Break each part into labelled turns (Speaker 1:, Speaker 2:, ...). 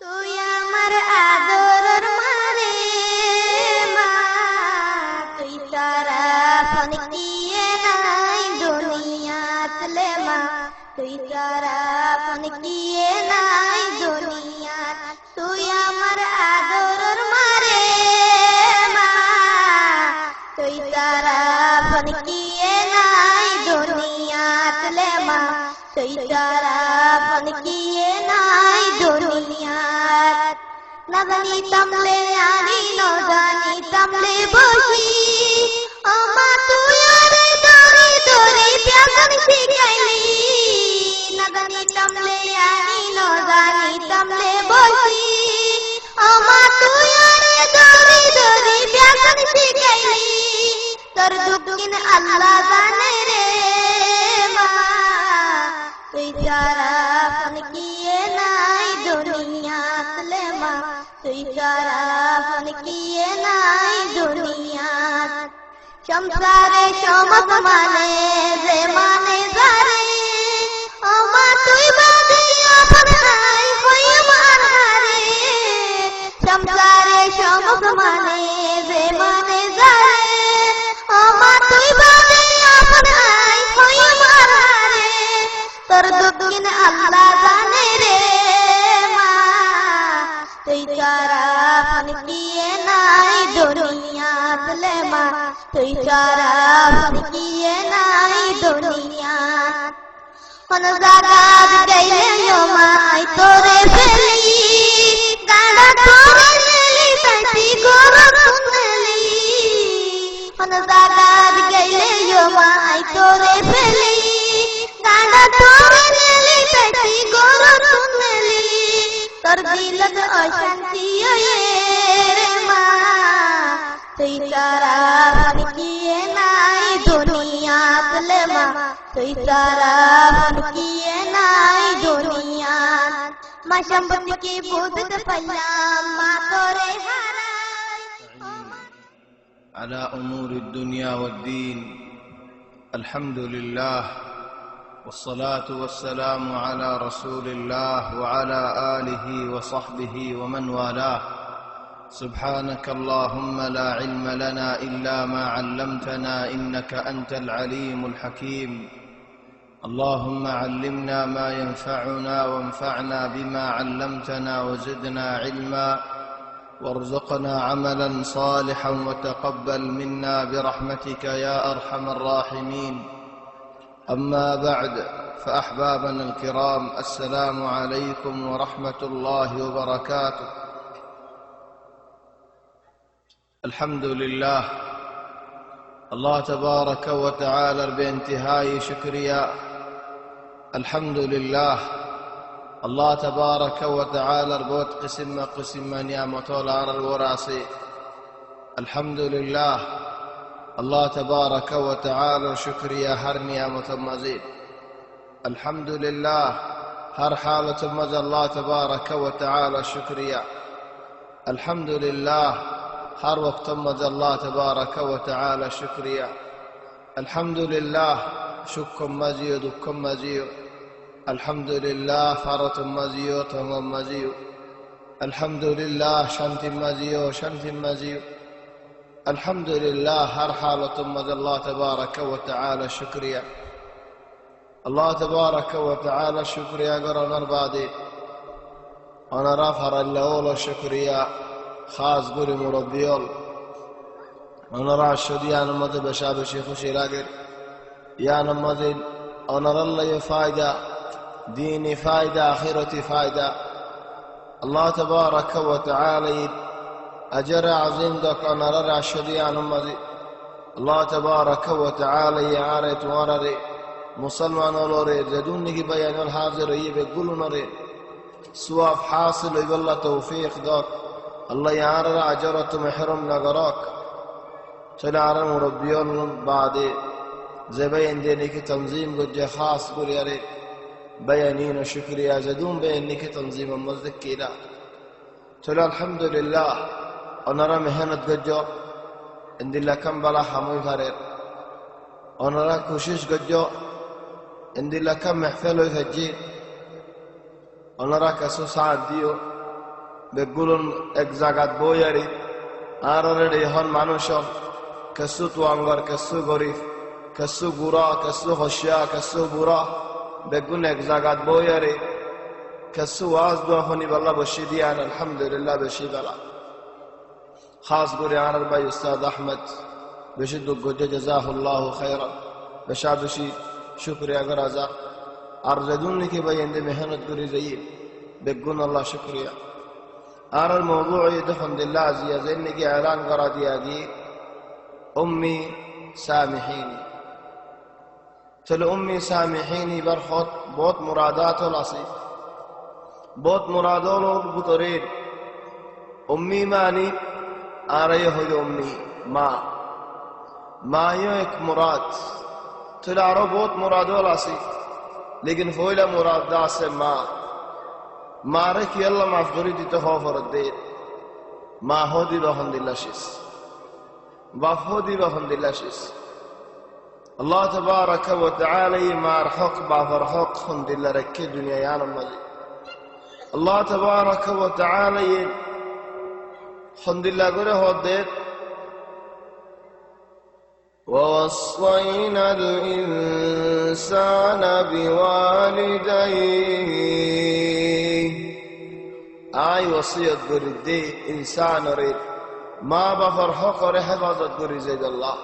Speaker 1: তুই আমার আদরের মারে মা, তুই সারা ফনকিয়ে নাই দুনিয়াতলে মা, তুই সারা ফনকিয়ে নাই দুনিয়াত। তুই আমার আদরের মারে মা, তুই সারা ফনকিয়ে নাই দুনিয়াতলে মা, তুই সারা ফনকিয়ে নাই দুনিয়াত। না জানিতাম লে আনি ন জানিতাম লে বসি, ও মা তুই আরে দরি দরি প্যাসন শিখাইলি। না জানিতাম লে আনি ন জানিতাম লে বসি, ও মা তুই আরে দরি দরি প্যাসন শিখাইলি। তোর দুঃখিন আল্লাহ জানে রে মা, তুই সারা ফনকিয়ে নাই দুনিয়াতলে মা, তুই সারা ফনকিয়ে নাই দুনিয়াত। সংসারে সমত মানে যে মানে যারে, ও মা তুই বাদে আপন নাই হইম আনহারে। সংসারে সমত মানে যে মানে যারে, ও মা তুই বাদে আপন নাই হইম আনহারে। তোর দুঃখিন আল্লাহ জানে রে মা, তুই সারা ফনকিয়ে নাই দুনিয়াতলে মা, তুই সারা ফনকিয়ে নাই দুনিয়াত। কোন জাগাত গেলে মাই তোরে ফেলি, গাড়া তোরে ফেলি তাইতি গরম শুনলি। কোন জাগাত গেলে মাই তোরে ফেলি, গাড়া তোরে ফেলি তাইতি গরম শুনলি। তোর দিলত অশান্তি রে মা, তুই সারা ফনকিয়ে নাই দুনিয়াতলে মা, তুই সারা ফনকিয়ে নাই দুনিয়াত। মা সম্পত্তি কি বুঝতে পারলাম মা তোরে হারাই।
Speaker 2: على أمور الدنيا والدين. الحمد لله والصلاة والسلام على رسول الله وعلى آله وصحبه ومن والاه. سبحانك اللهم لا علم لنا إلا ما علمتنا إنك أنت العليم الحكيم. اللهم علمنا ما ينفعنا وانفعنا بما علمتنا وزدنا علما وارزقنا عملا صالحا وتقبل منا برحمتك يا أرحم الراحمين. أما بعد، فأحبابنا الكرام، السلام عليكم ورحمة الله وبركاته. الحمد لله، الله تبارك وتعالى بانتهاء شكريا. الحمد لله، الله تبارك وتعالى بوت قسم نعمة على الوراسي. الحمد لله، الله تبارك وتعالى شكريا هر نعمة مزيد. الحمد لله، هر حالة مزيد الله تبارك وتعالى شكريا. الحمد لله، هر وقت مزيد الله تبارك وتعالى شكريا. الحمد لله، شكر مزيد وكم مزيد. الحمد لله، فرط مزيد تمام مزيد. الحمد لله، شنت مزيد شنت مزيد. الحمد لله، هر حالة مزيد الله تبارك وتعالى شكريا. الله تبارك وتعالى شكريا قرنا بعدي. أنا رافر الأول شكريا خاص قولي مربيول. أنا راشد يا نمد بشاب شيخ شيلاقر يا نمد. أنا الله فايدة ديني فايدة آخرتي فايدة. الله تبارك وتعالى أجر عظيم دك أنا راشد يا نمد. الله تبارك وتعالى يعارت ورري مسلمان ولوري زدوني بيان الحاضر يبقولوا نري سواف حاصل يقول توفيق دك. الله يعار أجرت محرم نقراك تلعر مربيون بعد زبين دينك تنظيم قد خاص قول يري بيانين وشكريا زدون بينك تنظيم مذكرا. تلا الحمد لله، أنا مهنة قجو عند الله كم بلا حموي فرير. أنا كوشش قجو عند الله كم محفل ويفجي. أنا كسو سعد ديو বেগুলন এক জায়গাত বইয়ারি আর এখন মানুষ কেসু তুয়াঙ্গর কেসু গরিব কেসু গুড়া কেসু হসিয়া কেসু বুড়া বেগুন এক জায়গাত বইয়ারি কেসু ওয়াজ দোয়া শনিবাল্লা বসি দিয়ান আলহামদুলিল্লাহ বেশি বেলা খাস করে আর ভাই উস্তাদ আহমদ বেশি দুঃখ জাযাহুল্লাহু খায়রান বেশা বেশি শুকরিয়া করা যা আর যেগুন নাকি ভাই এতে মেহনত করে যাই বেগুন আল্লাহ শুকরিয়া আর মওদুউ আলহামদুলিল্লাহ আজিয়া যেন নাকি এলান করা দিয়া গি উম্মি সামিহিনী চলো উম্মি সামিহিনী বরখত বহুত মুরাদাত আছে বহুত মুরাদল ভিতরে উম্মি মানি আর এই হইল উম্মি মা মাইও এক মুরাদ চলো আরো বহুত মুরাদল আছে লেকিন হইলা মুরাদ আছে মা মারে কি আল্লাহ মাফ করে দিতে হওয়ার দে মা হদি আলহামদুলিল্লাহ শেষ বাপ হদি আলহামদুলিল্লাহ শেষ আল্লাহ তাবারাকা ওয়া তাআলা মার হক বাবার হক আলহামদুলিল্লাহ রেখে দুনিয়ায় আনন্দ মাঝে আল্লাহ তাবারাকা ওয়া তাআলা আলহামদুলিল্লাহ করে হদে ووصينا الإنسان بوالديه آي وصية قردي إنسان ريد ما بفر حق حفاظت قرد زيد الله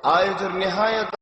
Speaker 2: آية النهاية